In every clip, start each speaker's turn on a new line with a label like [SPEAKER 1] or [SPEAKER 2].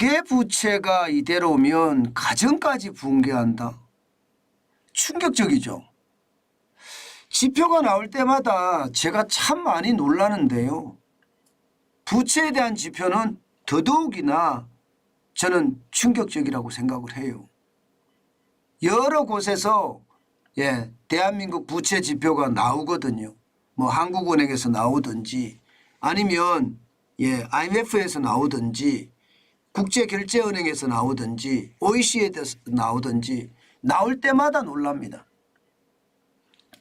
[SPEAKER 1] 가계부채가 이대로면 가정까지 붕괴한다. 충격적이죠. 지표가 나올 때마다 제가 참 많이 놀라는데요. 부채에 대한 지표는 더더욱이나 저는 충격적이라고 생각을 해요. 여러 곳에서 대한민국 부채 지표가 나오거든요. 뭐 한국은행에서 나오든지 아니면 IMF에서 나오든지 국제결제은행에서 나오든지 OECD에서 나오든지 나올 때마다 놀랍니다.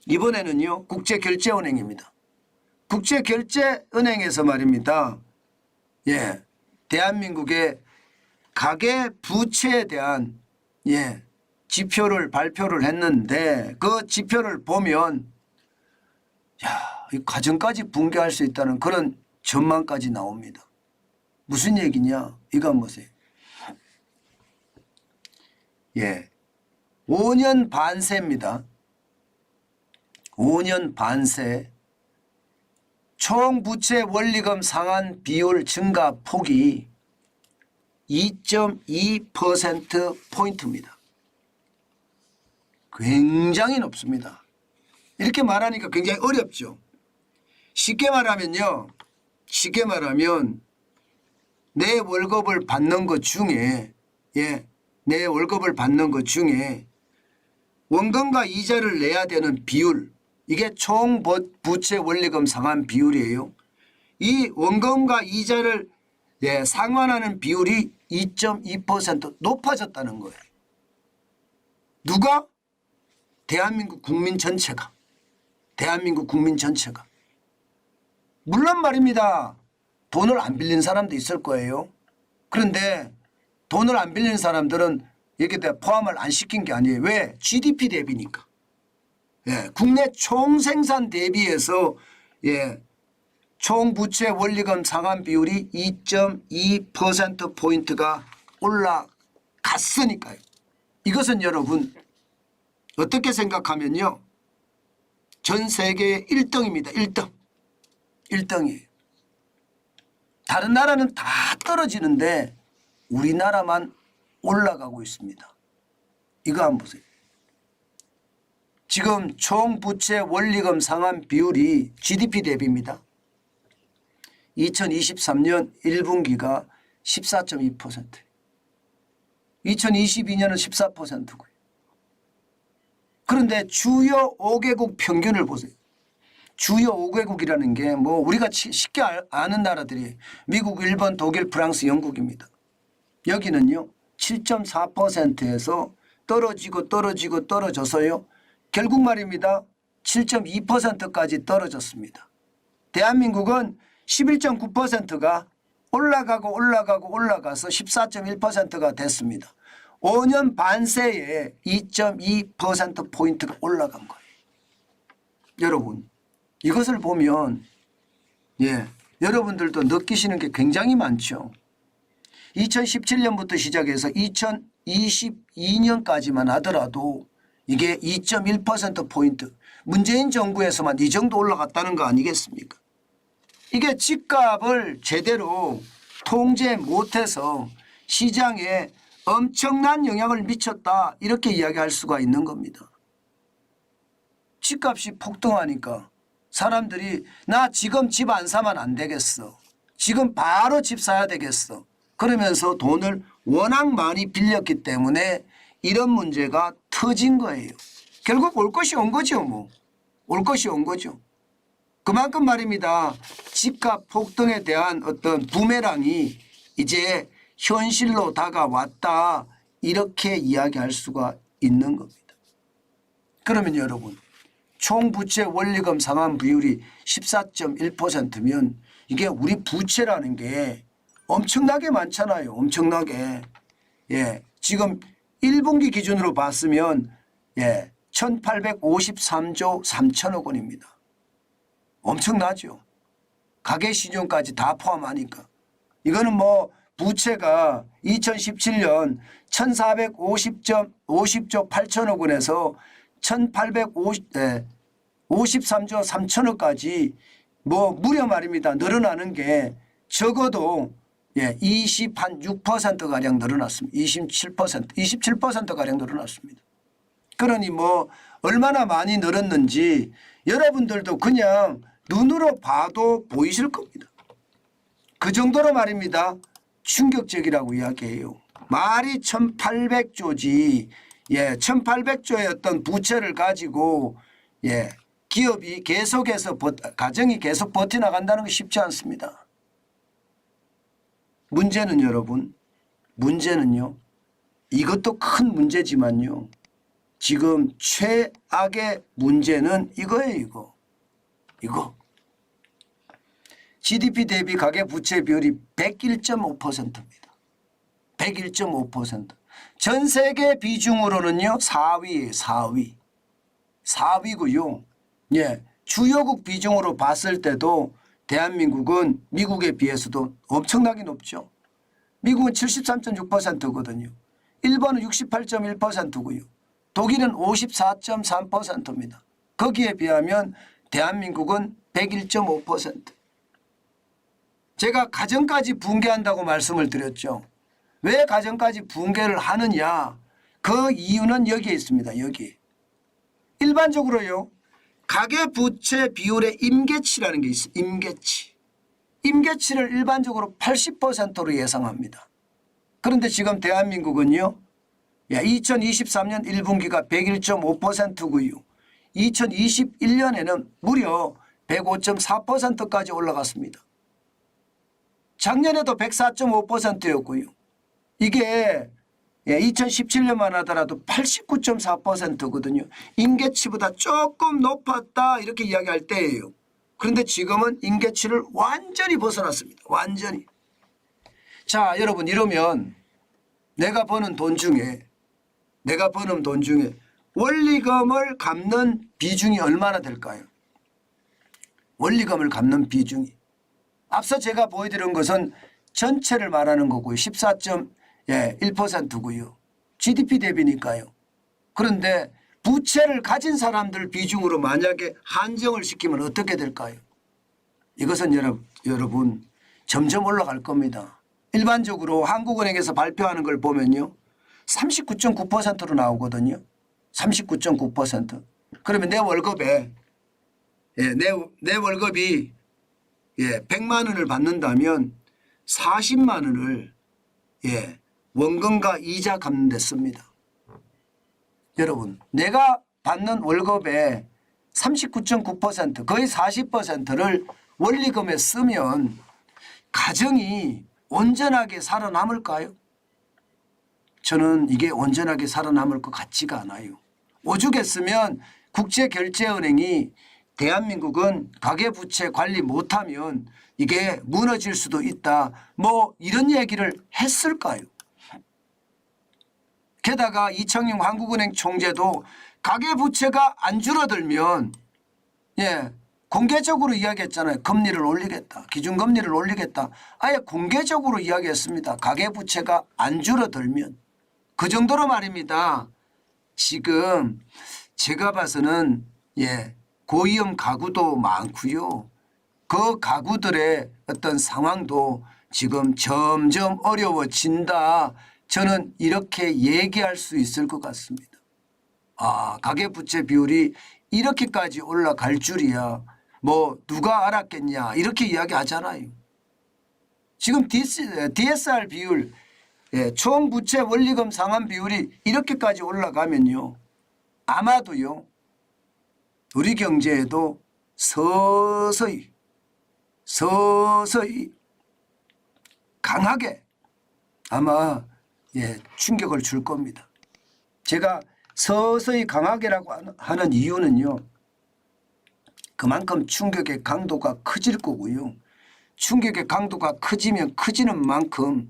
[SPEAKER 1] 이번에는요 국제결제은행입니다. 국제결제은행에서 말입니다. 대한민국의 가계부채에 대한 지표를 발표를 했는데 그 지표를 보면 이 가정까지 붕괴할 수 있다는 그런 전망까지 나옵니다. 무슨 얘기냐? 이거 한번 보세요. 5년 반세입니다. 5년 반세. 총 부채 원리금 상환 비율 증가 폭이 2.2%포인트입니다. 굉장히 높습니다. 이렇게 말하니까 굉장히 어렵죠. 쉽게 말하면 내 월급을 받는 것 중에 내 월급을 받는 것 중에 원금과 이자를 내야 되는 비율, 이게 총 부채 원리금 상환 비율이에요. 이 원금과 이자를 상환하는 비율이 2.2% 높아졌다는 거예요. 누가? 대한민국 국민 전체가. 물론 말입니다. 돈을 안 빌린 사람도 있을 거예요. 그런데 돈을 안 빌린 사람들은 이렇게 포함을 안 시킨 게 아니에요. 왜? GDP 대비니까. 국내 총생산 대비해서 총부채 원리금 상환 비율이 2.2%포인트가 올라갔으니까요. 이것은 여러분 어떻게 생각하면요. 전 세계 1등입니다. 1등이에요. 다른 나라는 다 떨어지는데 우리나라만 올라가고 있습니다. 이거 한번 보세요. 지금 총부채 원리금 상환 비율이 GDP 대비입니다. 2023년 1분기가 14.2%, 2022년은 14%고요. 그런데 주요 5개국 평균을 보세요. 주요 5개국이라는 게 뭐 우리가 쉽게 아는 나라들이 미국, 일본, 독일, 프랑스, 영국입니다. 여기는요 7.4%에서 떨어져서요 결국 말입니다 7.2%까지 떨어졌습니다. 대한민국은 11.9%가 올라가서 14.1%가 됐습니다. 5년 반세에 2.2%포인트가 올라간 거예요. 여러분 이것을 보면 여러분들도 느끼시는 게 굉장히 많죠. 2017년부터 시작해서 2022년까지만 하더라도 이게 2.1%포인트 문재인 정부에서만 이 정도 올라갔다는 거 아니겠습니까? 이게 집값을 제대로 통제 못해서 시장에 엄청난 영향을 미쳤다 이렇게 이야기할 수가 있는 겁니다. 집값이 폭등하니까 사람들이 나 지금 집 안 사면 안 되겠어. 지금 바로 집 사야 되겠어. 그러면서 돈을 워낙 많이 빌렸기 때문에 이런 문제가 터진 거예요. 결국 올 것이 온 거죠. 뭐. 올 것이 온 거죠. 그만큼 말입니다. 집값 폭등에 대한 어떤 부메랑이 이제 현실로 다가왔다 이렇게 이야기할 수가 있는 겁니다. 그러면 여러분 총부채 원리금 상환 비율이 14.1%면 이게 우리 부채라는 게 엄청나게 많잖아요. 엄청나게. 지금 1분기 기준으로 봤으면 1853조 3천억 원입니다. 엄청나죠. 가계신용까지 다 포함하니까. 이거는 뭐 부채가 2017년 1450조 8천억 원에서 1853조 3천억까지 뭐 무려 말입니다. 늘어나는 게 적어도 예, 26%가량 늘어났습니다. 27%가량 늘어났습니다. 그러니 뭐 얼마나 많이 늘었는지 여러분들도 그냥 눈으로 봐도 보이실 겁니다. 그 정도로 말입니다. 충격적이라고 이야기해요. 말이 1800조지. 예, 1800조의 어떤 부채를 가지고 예, 기업이 계속해서 가정이 계속 버텨나간다는 게 쉽지 않습니다. 문제는 여러분, 문제는요. 이것도 큰 문제지만요. 지금 최악의 문제는 이거예요. 이거. GDP 대비 가계부채 비율이 101.5%입니다. 101.5%. 전 세계 비중으로는요. 4위. 4위고요. 예, 주요국 비중으로 봤을 때도 대한민국은 미국에 비해서도 엄청나게 높죠. 미국은 73.6%거든요. 일본은 68.1%고요. 독일은 54.3%입니다. 거기에 비하면 대한민국은 101.5%. 제가 가정까지 붕괴한다고 말씀을 드렸죠. 왜 가정까지 붕괴를 하느냐. 그 이유는 여기에 있습니다. 여기. 일반적으로요. 가계부채 비율의 임계치라는 게 있어요. 임계치. 임계치를 일반적으로 80%로 예상합니다. 그런데 지금 대한민국은요. 2023년 1분기가 101.5%고요. 2021년에는 무려 105.4%까지 올라갔습니다. 작년에도 104.5%였고요. 이게 2017년만 하더라도 89.4%거든요. 임계치보다 조금 높았다 이렇게 이야기할 때예요. 그런데 지금은 임계치를 완전히 벗어났습니다. 완전히. 자, 여러분 이러면 내가 버는 돈 중에 원리금을 갚는 비중이 얼마나 될까요? 원리금을 갚는 비중이. 앞서 제가 보여드린 것은 전체를 말하는 거고요. 14.1%고요. GDP 대비니까요. 그런데 부채를 가진 사람들 비중으로 만약에 한정을 시키면 어떻게 될까요? 이것은 여러분 점점 올라갈 겁니다. 일반적으로 한국은행에서 발표하는 걸 보면요. 39.9%로 나오거든요. 39.9%. 그러면 내 월급에 내 월급이 100만 원을 받는다면 40만 원을 원금과 이자 갚는 데 씁니다. 여러분 내가 받는 월급의 39.9% 거의 40%를 원리금에 쓰면 가정이 온전하게 살아남을까요? 저는 이게 온전하게 살아남을 것 같지가 않아요. 오죽했으면 국제결제은행이 대한민국은 가계부채 관리 못하면 이게 무너질 수도 있다. 뭐 이런 얘기를 했을까요? 게다가 이청용 한국은행 총재도 가계부채가 안 줄어들면 공개적으로 이야기했잖아요. 금리를 올리겠다. 기준금리를 올리겠다. 아예 공개적으로 이야기했습니다. 가계부채가 안 줄어들면. 그 정도로 말입니다. 지금 제가 봐서는 고위험 가구도 많고요. 그 가구들의 어떤 상황도 지금 점점 어려워진다. 저는 이렇게 얘기할 수 있을 것 같습니다. 아, 가계부채 비율이 이렇게까지 올라갈 줄이야. 뭐 누가 알았겠냐 이렇게 이야기하잖아요. 지금 DSR 비율 총 부채 원리금 상환 비율이 이렇게까지 올라가면요. 아마도요. 우리 경제에도 서서히 강하게 아마 충격을 줄 겁니다. 제가 서서히 강하게라고 하는 이유는요. 그만큼 충격의 강도가 커질 거고요. 충격의 강도가 커지면 커지는 만큼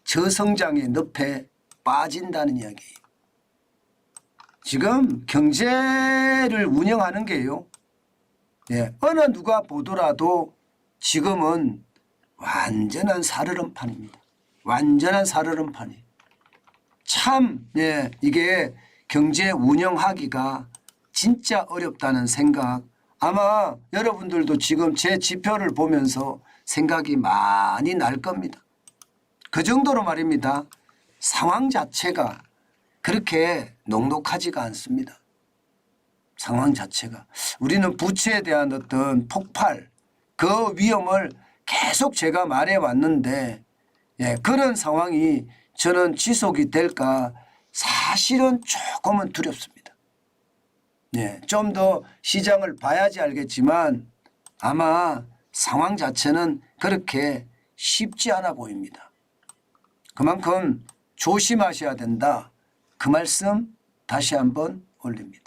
[SPEAKER 1] 저성장의 늪에 빠진다는 이야기예요. 지금 경제를 운영하는 게요. 어느 누가 보더라도 지금은 완전한 살얼음판입니다. 완전한 살얼음판이에요. 참 이게 경제 운영하기가 진짜 어렵다는 생각 아마 여러분들도 지금 제 지표를 보면서 생각이 많이 날 겁니다. 그 정도로 말입니다. 상황 자체가 그렇게 녹록하지가 않습니다. 상황 자체가. 우리는 부채에 대한 어떤 폭발 그 위험을 계속 제가 말해왔는데 예, 그런 상황이 저는 지속이 될까 사실은 조금은 두렵습니다. 예, 좀 더 시장을 봐야지 알겠지만 아마 상황 자체는 그렇게 쉽지 않아 보입니다. 그만큼 조심하셔야 된다. 그 말씀 다시 한번 올립니다.